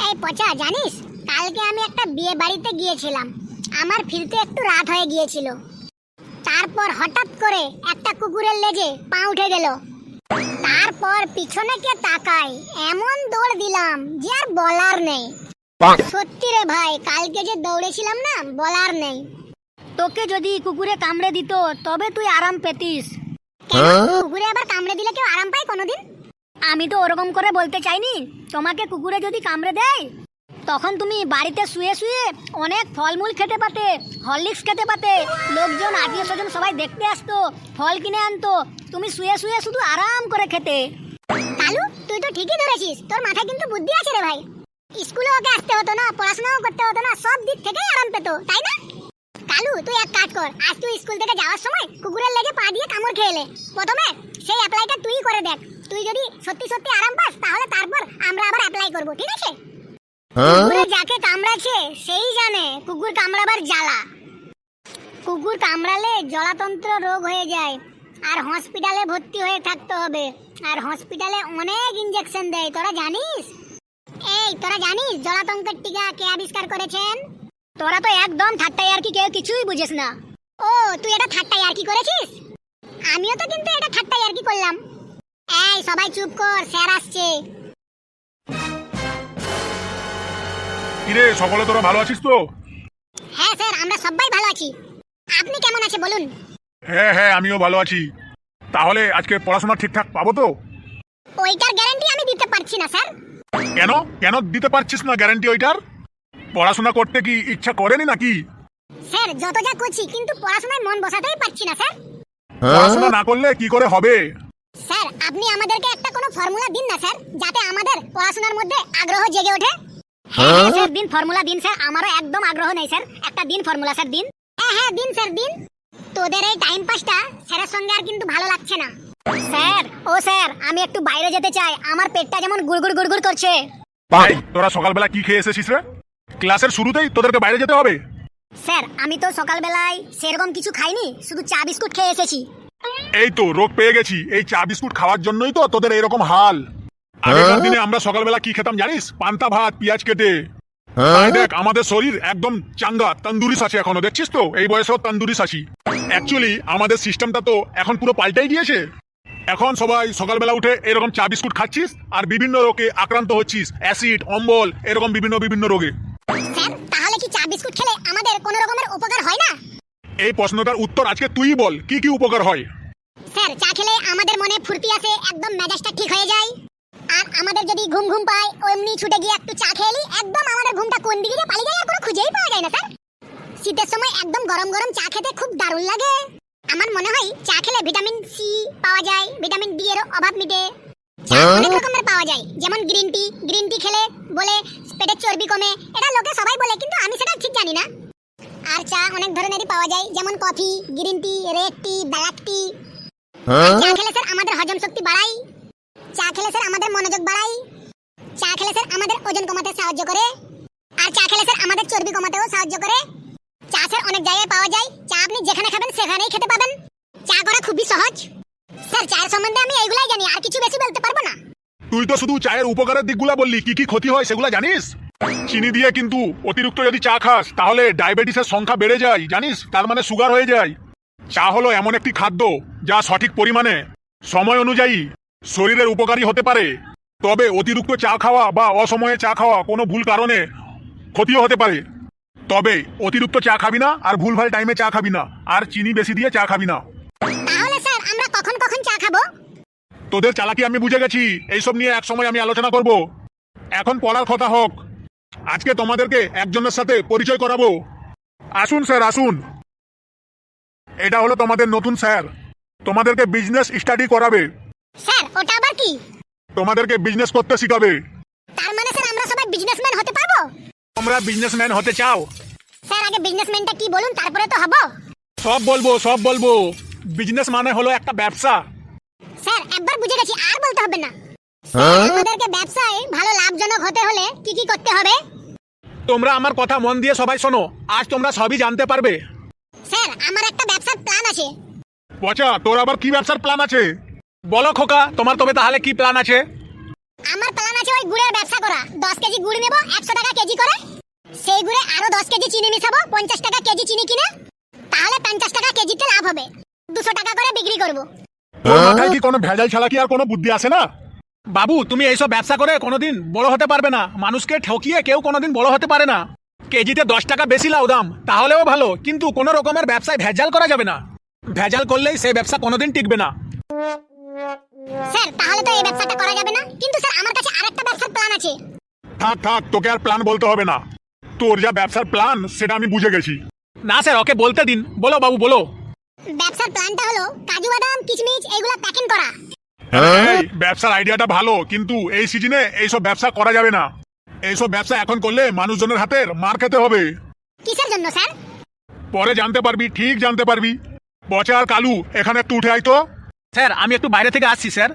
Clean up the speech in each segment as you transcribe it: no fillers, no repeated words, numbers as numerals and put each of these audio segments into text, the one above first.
এই পচা, জানিস কালকে আমি একটা বিয়ে বাড়িতে গিয়েছিলাম। আমার ফিরতে একটু রাত হয়ে গিয়েছিল। তারপর হঠাৎ করে একটা কুকুরের লেজে পা উঠে গেল। তারপর পিছনে কে তাকাই, এমন দৌড় দিলাম যে আর বলার নেই। সত্যি রে ভাই, কালকে যে দৌড়েছিলাম না, বলার নেই। তোকে যদি কুকুরে কামড়ে দিত তবে তুই আরাম পেতিস। কুকুরে আবার কামড়ে দিলে কেউ আরাম পায় কোনোদিন? আমি তো ওরকম করে বলতে চাইনি। তোমাকে কুকুরে যদি কামড়ে দেয় তখন তুমি বাড়িতে শুয়ে শুয়ে অনেক ফলমূল খেতে পাতে, হরলিক্স খেতে পাতে, লোকজন আত্মীয় স্বজন সবাই দেখতে আসতো, ফল কিনে আনতো, তুমি শুয়ে শুয়ে শুধু আরাম করে খেতে। কালু, তুই তো ঠিকই ধরেছিস, তোর মাথায় কিন্তু বুদ্ধি আছে রে ভাই। স্কুলে ওকে আসতে হতো না, পড়াশোনাও করতে হতো না, সব দিক থেকেই আরাম পেত, তাই না? কালু, তুই এক কাজ কর, আজ তুই স্কুল থেকে যাওয়ার সময় কুকুরের লেগে পা দিয়ে কামড় খেয়ে এলে। প্রথমে সেই অ্যাপ্লাইটা তুই করে দেখ। তুই যদি সত্যি সত্যি আরাম পাস তাহলে তারপর আমরা আবার অ্যাপ্লাই করব, ঠিক আছে? কুকুরে যাকে কামড়াচ্ছে সেই জানে কুকুর কামড়াবার জ্বালা। কুকুর কামড়ালে জলাতন্ত্র রোগ হয়ে যায়, আর হসপিটালে ভর্তি হয়ে থাকতে হবে। আর হসপিটালে অনেক ইনজেকশন দেয়, তোরা জানিস? এই, তোরা জানিস জলাতঙ্কের টিকা কে আবিষ্কার করেছেন? তোরা তো একদম ঠাট্টাই আর কি, কেউ কিছুই বুঝিস না। ও, তুই এটা ঠাট্টাই আর কি করেছিস? আমিও তো কিন্তু এটা ঠাট্টাই আর কি করলাম। এই সবাই চুপ কর, স্যার আসছে। কিরে সকলে, তোরা ভালো আছিস তো? হ্যাঁ স্যার, আমরা সবাই ভালো আছি। আপনি কেমন আছেন বলুন? হ্যাঁ হ্যাঁ, আমিও ভালো আছি। তাহলে আজকে পড়াশোনা ঠিকঠাক পাবো তো? ওইটার গ্যারান্টি আমি দিতে পারছি না স্যার। কেন কেন দিতে পারছিস না গ্যারান্টি ওইটার? পড়াশোনা করতে কি ইচ্ছা করেনি নাকি? স্যার, যত যা করছি কিন্তু পড়াশোনায় মন বসাতেই পারছি না স্যার। পড়াশোনা না করলে কি করে হবে? স্যার, আপনি আমাদেরকে একটা কোনো ফর্মুলা দিন না স্যার, যাতে আমাদের পড়াশোনার মধ্যে আগ্রহ জেগে ওঠে। হ্যাঁ স্যার, দিন ফর্মুলা দিন স্যার, আমারও একদম আগ্রহ নেই স্যার, একটা দিন ফর্মুলা স্যার দিন। হ্যাঁ হ্যাঁ, দিন স্যার দিন। তোদের এই টাইম পাসটা স্যারের সঙ্গে আর কিন্তু ভালো লাগছে না। স্যার, ও স্যার, আমি একটু বাইরে যেতে চাই, আমার পেটটা যেমন গুড়গুড় গুড়গুড় করছে। ভাই, তোরা সকালবেলা কি খেয়ে এসেছিস রে? ক্লাসের শুরুতেই তোদেরকে বাইরে যেতে হবে? স্যার, আমি তো সকালবেলায় সেরকম কিছু খাইনি, শুধু চা বিস্কুট খেয়ে এসেছি। এই তো রোগ পেয়ে গেছি, এই চা বিস্কুট খাওয়ার জন্যই তো তোদের এরকম হাল। আগেকার দিনে আমরা সকালবেলা কি খেতাম জানিস? পান্তা ভাত, পেঁয়াজ কেটে। তাই দেখ, আমাদের শরীর একদম চাঙ্গা, তন্দুরিস আছে এখনো, দেখছিস তো? এই বয়সেও তন্দুরিস আছি। অ্যাকচুয়ালি আমাদের সিস্টেমটা তো এখন পুরো পাল্টাই গিয়েছে। এখন সবাই সকালবেলা উঠে এরকম চা বিস্কুট খাচ্ছিস আর বিভিন্ন রোগে আক্রান্ত হচ্ছিস, অ্যাসিড, অম্বল, এরকম বিভিন্ন বিভিন্ন রোগে। স্যার, তাহলে কি চা বিস্কুট খেলে আমাদের কোনো রকমের উপকার হয় না? এই প্রশ্নটার উত্তর আজকে তুই বল, কি কি উপকার হয়? স্যার, চা খেলে আমাদের মনে ফুর্তি আসে, একদম মেজাজটা ঠিক হয়ে যায়। আর আমাদের যদি ঘুম ঘুম পায়, এমনি ছুটে গিয়ে একটু চা খেলি, একদম আমাদের ঘুমটা কোন দিকে যে পালিয়ে যায় আর কোনো খুঁজেই পাওয়া যায় না স্যার। শীতের সময় একদম গরম গরম চা খেতে খুব দারুণ লাগে। আমার মনে হয় চা খেলে ভিটামিন সি পাওয়া যায়, ভিটামিন ডি এর অভাব মিটে। চা অনেক রকমের পাওয়া যায়, যেমন গ্রিন টি। গ্রিন টি খেলে বলে পেটের চর্বি কমে, এটা লোকে সবাই বলে, কিন্তু আমি সেটা ঠিক জানি না। আর চা অনেক ধরনেরই পাওয়া যায়, যেমন কফি, গ্রিন টি, রেড টি, ব্ল্যাক টি। চা খেলে স্যার আমাদের হজম শক্তি বাড়ায়। চা খেলে স্যার আমাদের মনোযোগ বাড়ায়। চা খেলে স্যার আমাদের ওজন কমাতে সাহায্য করে। আর চা খেলে স্যার আমাদের চর্বি কমাতেও সাহায্য করে। চা স্যার অনেক জায়গায় পাওয়া যায়, চা আপনি যেখানে খাবেন সেখানেই খেতে পাবেন। চা করা খুবই সহজ। স্যার, চায়ের সম্বন্ধে আমি এইগুলাই জানি, আর কিছু বেশি বলতে পারবো না। তুই তো শুধু চায়ের উপকারের দিকগুলা বললি, কি কি ক্ষতি হয় সেগুলা জানিস? চিনি দিয়ে কিন্তু অতিরিক্ত যদি চা খাস তাহলে ডায়াবেটিসের সংখ্যা বেড়ে যায়, জানিস? তার মানে সুগার হয়ে যায়। চা হলো এমন একটি খাদ্য যা সঠিক পরিমাণে সময় অনুযায়ী শরীরের উপকারী হতে পারে। তবে অতিরিক্ত চা খাওয়া বা অসময়ে চা খাওয়া কোনো ভুল কারণে ক্ষতিও হতে পারে। তবে অতিরিক্ত চা খাবি না, আর ভুলভাল টাইমে চা খাবি না, আর চিনি বেশি দিয়ে চা খাবি না। তাহলে স্যার আমরা কখন কখন চা খাবো? তোদের চালাকি আমি বুঝে গেছি, এইসব নিয়ে এক সময় আমি আলোচনা করব। এখন পড়ার কথা হোক। আজকে তোমাদেরকে একজনের সাথে পরিচয় করাবো। আসুন স্যার, আসুন। এটা হলো তোমাদের নতুন স্যার, তোমাদেরকে বিজনেস স্টাডি করাবে। স্যার, ওটা আবার কি? তোমাদেরকে বিজনেস করতে শিখাবে। তার মানে স্যার আমরা সবাই বিজনেসম্যান হতে পারবো? তোমরা বিজনেসম্যান হতে চাও? স্যার, আগে বিজনেসম্যানটা কি বলুন, তারপরে তো হবো। সব বলবো, সব বলবো। বিজনেস মানে হলো একটা ব্যবসা। স্যার, একবার বুঝে গেছি, আর বলতে হবে না। আমাদেরকে ব্যবসায় ভালো লাভজনক হতে হলে কি কি করতে হবে? তোমরা আমার কথা মন দিয়ে সবাই শোনো, আজ তোমরা সবই জানতে পারবে। স্যার, আমার একটা ব্যবসার প্ল্যান আছে। পচা, তোর আবার কি ব্যবসার প্ল্যান আছে? বলো খোকা, তোমার তবে তাহলে কি প্ল্যান আছে? আমার প্ল্যান আছে ওই গুড়ের ব্যবসা করা। 10 কেজি গুড় নেব 100 টাকা কেজি করে, সেই গুড়ে আরো 10 কেজি চিনি মিশাবো, 50 টাকা কেজি চিনি কিনে, তাহলে 50 টাকা কেজিতে লাভ হবে। 200 টাকা করে বিক্রি করব। তোর মাথায় কি কোনো ভেজাল ছাড়া কি আর কোনো বুদ্ধি আছে না? বাবু তুমি এইসব ব্যবসা করে কোনোদিন বড় হতে পারবে না। মানুষকে ঠকিয়ে কেউ কোনোদিন বড় হতে পারে না। কেজিতে 10 টাকা বেশি লাও দাম তাহলেও ভালো, কিন্তু কোনো রকমের ব্যবসায় ভেজাল করা যাবে না। ভেজাল করলেই সেই ব্যবসা কোনোদিন টিকবে না। স্যার তাহলে তো এই ব্যবসাটা করা যাবে না, কিন্তু স্যার আমার কাছে আরেকটা ব্যবসার প্ল্যান আছে। থাক থাক, তোকে আর প্ল্যান বলতে হবে না। তোর যা ব্যবসার প্ল্যান সেটা আমি বুঝে গেছি। না স্যার, ওকে বলতে দিন। বলো বাবু বলো। ব্যবসার প্ল্যানটা হলো কাজু বাদাম কিশমিশ এইগুলা প্যাকিং করা। এই ব্যবসার আইডিয়াটা ভালো, কিন্তু এই সিজনে এইসব ব্যবসা করা যাবে না। এইসব ব্যবসা এখন করলে মানুষজনের হাতের মার খেতে হবে। কিসের জন্য স্যার? পরে জানতে পারবি, ঠিক জানতে পারবি। বচা আর কালু এখানে একটু উঠে আয় তো। স্যার আমি একটু বাইরে থেকে আসছি স্যার।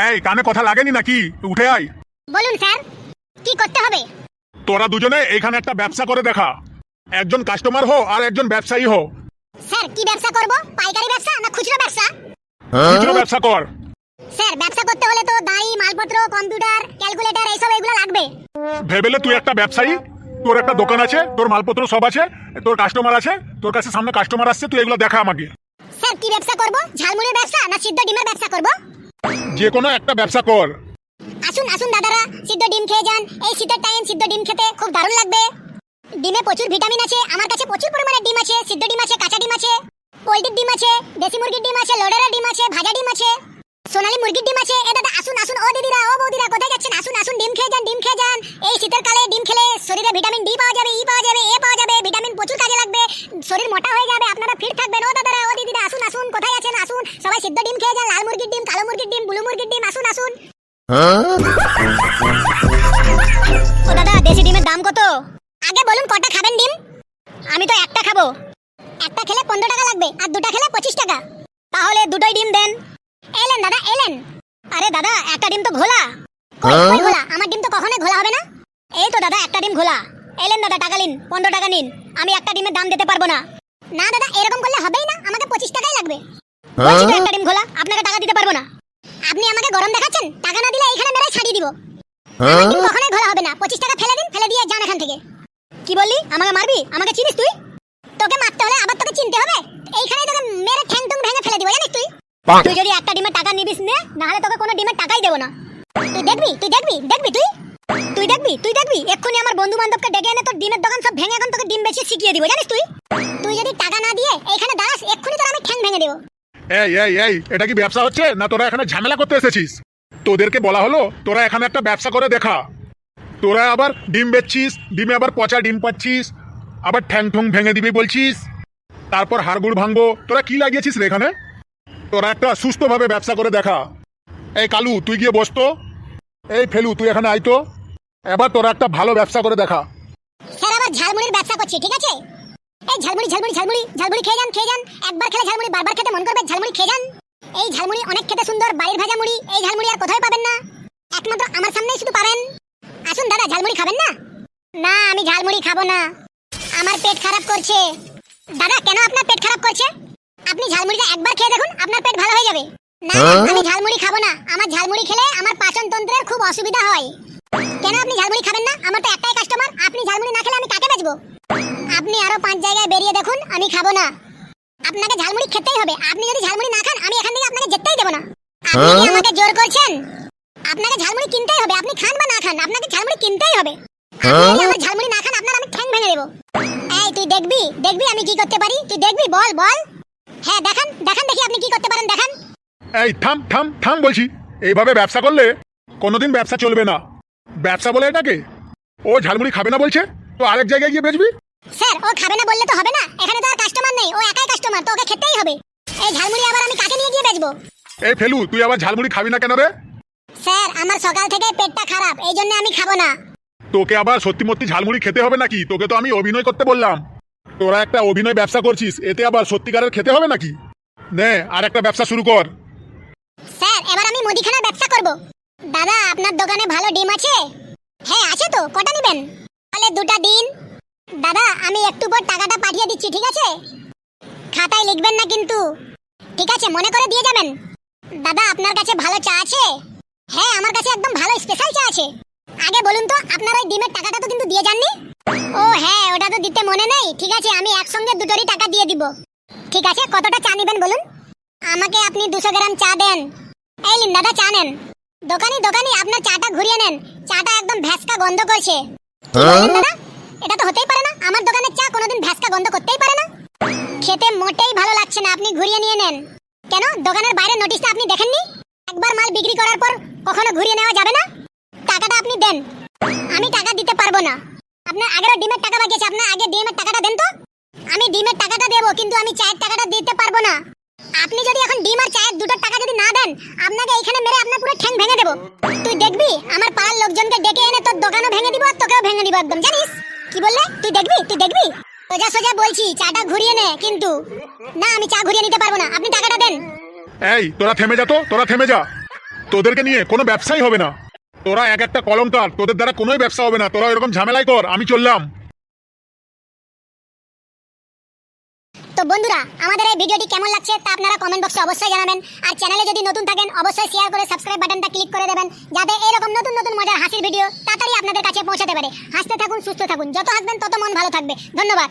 এই কানে কথা লাগেনি নাকি? উঠে আয়। বলুন স্যার, কি করতে হবে? তোরা দুজনে এখানে একটা ব্যবসা করে দেখা। একজন কাস্টমার হো আর একজন ব্যবসায়ী হো। স্যার কি ব্যবসা করব? পাইকারি ব্যবসা না খুচরো ব্যবসা? খুচরো ব্যবসা কর। স্যার ব্যবসা করতে হলে তো দাঁড়ি, মালপত্র, কম্পিউটার, ক্যালকুলেটর এইসব এগুলো লাগবে। ভেবেলে তুই একটা ব্যবসায়ী, তোর একটা দোকান আছে, তোর মালপত্র সব আছে, তোর কাস্টমার আছে, তোর কাছে সামনে কাস্টমার আসছে, তুই এগুলো দেখা আমাকে। স্যার কি ব্যবসা করব? ঝালমুড়ির ব্যবসা না সিদ্ধ ডিমের ব্যবসা করব? যে কোনো একটা ব্যবসা কর। আসুন আসুন দাদারা, সিদ্ধ ডিম খেয়ে যান। এই শীতের টাইম সিদ্ধ ডিম খেতে খুব দারুণ লাগবে। ডিমে প্রচুর ভিটামিন আছে। আমার কাছে প্রচুর পরিমাণে ডিম আছে। সিদ্ধ ডিম আছে, কাঁচা ডিম আছে, পোল্ট্রির ডিম আছে, দেশি মুরগির ডিম আছে, লোডারের ডিম আছে, ভাজা ডিম আছে, সোনালী মুরগির ডিম আছে। এ দাদা আসুন আসুন, ও দিদিরা ও বৌদিরা কোথায় যাচ্ছেন? আসুন আসুন, ডিম খেয়ে যান, ডিম খেয়ে যান। এই শীতের কালে ডিম খেলে শরীরে ভিটামিন ডি পাওয়া যাবে, ই পাওয়া যাবে, এ পাওয়া যাবে। ভিটামিন প্রচুর কাজে লাগবে, শরীর মোটা হয়ে যাবে, আপনারা ফিট থাকবেন। ও দাদারা ও দিদিরা আসুন আসুন, কোথায় আছেন? আসুন সবাই সিদ্ধ ডিম খেয়ে যান। লাল মুরগির ডিম, কালো মুরগির ডিম, ব্লু মুরগির ডিম, আসুন আসুন। ও দাদা দেশি ডিমের দাম কত? আগে বলুন কটা খাবেন ডিম? আমি তো একটা খাবো। একটা খেলে 15 টাকা লাগবে, আর দুটা খেলে 25 টাকা। তাহলে দুটোই ডিম দেন। এলেন দাদা এলেন। আরে দাদা একটা ডিম তো ঘোলা। কই কই ঘোলা? আমার ডিম তো কখনোই ঘোলা হবে না। এই তো দাদা একটা ডিম ঘোলা। এলেন দাদা, টাকা নিন, 15 টাকা নিন। আমি একটা ডিমের দাম দিতে পারবো না। না দাদা এরকম করলে হবেই না, আমাকে 25 টাকাই লাগবে। বলছি তো একটা ডিম ঘোলা, আপনাকে টাকা দিতে পারবো না। আপনি আমাকে গরম দেখাচ্ছেন? টাকা না দিলে এইখানে মেরে ছাড়িয়ে দিব। আমার ডিম কখনোই ঘোলা হবে না। 25 টাকা ফেলে দিন, ফেলে দিয়ে যান এখান থেকে। কি বললি? আমাকে মারবি? আমাকে চিনিস তুই? তোকে মারতে হলে আবার তোকে চিনতে হবে। এইখানেই তোকে মেরে ঠ্যাং টুং ভেঙে ফেলে দিব, জানিস তুই? তুই যদি একটা ডিমের টাকা নিবিস নে, না হলে তোকে কোনো ডিমের টাকাই দেবো না। তুই দেখবি তুই দেখবি দেখবি তুই তুই দেখবি তুই দেখবি এক্ষুনি আমার বন্ধু বান্ধবকে ডেকে এনে তোর ডিমের দোকান সব ভেঙে এখন তোকে ডিম বেচে শিখিয়ে দিব, জানিস তুই? তুই যদি টাকা না দিয়ে এইখানে দাঁড়াস, এক্ষুনি তোর আমি ঠ্যাং ভেঙে দেবো। এই এই এই, এটা কি ব্যবসা হচ্ছে না তোরা এখানে ঝামেলা করতে এসেছিস? তোদেরকে বলা হলো তোরা এখানে একটা ব্যবসা করে দেখা। তোরা আবার ডিম বেচছিস, ডিমে আবার পচা ডিম পাচ্ছিস, আবার ঠ্যাং ঠুং ভেঙে দিবি বলছিস, তারপর হাড়গুড় ভাঙবো। তোরা কি লাগিয়েছিস রে এখানে? তোরা একটা সুস্থভাবে ব্যবসা করে দেখা। এই কালু তুই গিয়ে বসতো। এই ফেলু তুই এখানে আইতো। এবার তোরা একটা ভালো ব্যবসা করে দেখা। স্যার আবার ঝালমুড়ির ব্যবসা করছি, ঠিক আছে? এই ঝালমুড়ি ঝালমুড়ি ঝালমুড়ি ঝালমুড়ি খেয়ে যান খেয়ে যান। একবার খেলে ঝালমুড়ি বারবার খেতে মন করবে, ঝালমুড়ি খেয়ে যান। এই ঝালমুড়ি অনেক খেতে সুন্দর, বাড়ির ভাজা মুড়ি। এই ঝালমুড়ি আর কোথায় পাবেন না, একমাত্র আমার সামনেই শুধু পাবেন। আসুন দাদা, ঝালমুড়ি খাবেন না? না আমি ঝালমুড়ি খাবো না, আমার পেট খারাপ করছে। দাদা কেন আপনার পেট খারাপ করছে? আপনি ঝালমুড়িটা একবার খেয়ে দেখুন, আপনার পেট ভালো হয়ে যাবে। না আমি ঝালমুড়ি খাবো না, আমার ঝালমুড়ি খেলে আমার পাচন তন্ত্রের খুব অসুবিধা হয়। কেন আপনি ঝালমুড়ি খাবেন না? আমার তো একটাই কাস্টমার, আপনি ঝালমুড়ি না খেলে আমি কাকে বেচবো? আপনি আরো 5 জায়গায় বেরিয়ে দেখুন, আমি খাবো না। আপনাকে ঝালমুড়ি খেতেই হবে। আপনি যদি ঝালমুড়ি না খান, আমি এখান থেকে আপনাকে যেতেই দেবো না। আপনি কি আমাকে জোর করছেন? আপনাকে ঝালমুড়ি কিনতেই হবে, আপনি খান বা না খান, আপনাকে ঝালমুড়ি কিনতেই হবে। আপনি যদি আমার ঝালমুড়ি না খান, আপনার আমি ঠ্যাং ভেঙে দেবো। এই তুই দেখবি দেখবি আমি কি করতে পারি, তুই দেখবি, বল বল। হ্যাঁ দেখান দেখান, দেখি আপনি কি করতে পারেন, দেখান। এই থাম থাম থাম বলছি। এইভাবে ব্যবসা করলে কোনোদিন ব্যবসা চলবে না। ব্যবসা বলে এটাকে? ও ঝালমুড়ি খাবে না বলছে, তো আরেক জায়গায় গিয়ে বেচবি। স্যার ও খাবে না বললে তো হবে না, এখানে তো আর কাস্টমার নেই, ও একাই কাস্টমার, তো ওকে খেতেই হবে। এই ঝালমুড়ি আবার আমি কাকে নিয়ে গিয়ে বেচবো? এই ফেলু তুই আবার ঝালমুড়ি খাবি না কেন রে? স্যার আমার সকাল থেকে পেটটা খারাপ, এই জন্য আমি খাবো না। তোকে আবার সত্যি মত্যি ঝালমুড়ি খেতে হবে নাকি? তোকে তো আমি অভিনয় করতে বললাম। তোরা একটা অভিনয় ব্যবসা করছিস, এতে আবার সত্যিকারের খেতে হবে নাকি? নে আর একটা ব্যবসা শুরু কর। স্যার এবার আমি মুদিখানার ব্যবসা করব। দাদা আপনার দোকানে ভালো ডিম আছে? হ্যাঁ আছে তো, কটা নেবেন? তাহলে 2টা দিন। দাদা আমি একটু পর টাকাটা পাঠিয়ে দিচ্ছি, ঠিক আছে? খাতায় লিখবেন না কিন্তু, ঠিক আছে? মনে করে দিয়ে যাবেন। দাদা আপনার কাছে ভালো চা আছে? হ্যাঁ আমার কাছে একদম ভালো স্পেশাল চা আছে। আগে বলুন তো আপনার ওই ডিমের টাকাটা তো কিন্তু দিয়ে যাননি। ও হ্যাঁ ওটা তো দিতে মনে নেই, ঠিক আছে আমি একসঙ্গে দুটোরই টাকা দিয়ে দিব। ঠিক আছে কতটা চা নেবেন বলুন? আমাকে আপনি 200 গ্রাম চা দেন। এই নিন দাদা চা নেন। দোকানি দোকানি আপনার চাটা ঘুরিয়ে নেন, চাটা একদম ভ্যাসকা গন্ধ করছে। কি বললেন দাদা? এটা তো হতেই পারে না, আমার দোকানের চা কোনোদিন ভ্যাসকা গন্ধ করতেই পারে না। খেতে মোটেই ভালো লাগছে না, আপনি ঘুরিয়ে নিয়ে নেন। কেন দোকানের বাইরে নোটিশটা আপনি দেখেননি? একবার মাল বিক্রি করার পর কখনো ঘুরিয়ে নেওয়া যাবে না। টাকাটা আপনি দেন। আমি টাকা দিতে পারবো না, আপনার আগের ডিমের টাকা বাকি আছে, আপনার আগে ডিমের টাকাটা দেন তো। আমি ডিমের টাকাটা দেবো কিন্তু আমি চায়ের টাকাটা দিতে পারবো না। আপনি যদি এখন ডিম আর চায়ের দুটোর টাকা যদি না দেন, আপনাকে এইখানে মেরে আপনার পুরো ঠ্যাং ভেঙে দেবো। তুই দেখবি আমার পাড়ার লোকজনকে ডেকে এনে তোর দোকানও ভেঙে দিব আর তোকেও ভেঙে দিব একদম, জানিস? কি বললে? তুই দেখবি তুই দেখবি। সোজা সোজা বলছি চাটা ঘুরিয়ে নে কিন্তু। না আমি চা ঘুরিয়ে নিতে পারবো না, আপনি টাকাটা দেন। এই তোরা থেমে যা, তো তোরা থেমে যা। তোদেরকে নিয়ে কোনো ব্যবসাই হবে না। তোরা এক একটা কলঙ্কার, তোদের দ্বারা কোনোই ব্যবসা হবে না। তোরা এরকম ঝামেলাই কর, আমি চললাম। তো বন্ধুরা আমাদের এই ভিডিওটি কেমন লাগছে তা আপনারা কমেন্ট বক্সে অবশ্যই জানাবেন। আর চ্যানেলে যদি নতুন থাকেন অবশ্যই শেয়ার করে সাবস্ক্রাইব বাটনটা ক্লিক করে দেবেন, যাতে এরকম নতুন নতুন মজার হাসির ভিডিও তাড়াতাড়ি আপনাদের কাছে পৌঁছাতে পারে। হাসতে থাকুন, সুস্থ থাকুন, যত হাসবেন তত মন ভালো থাকবে। ধন্যবাদ।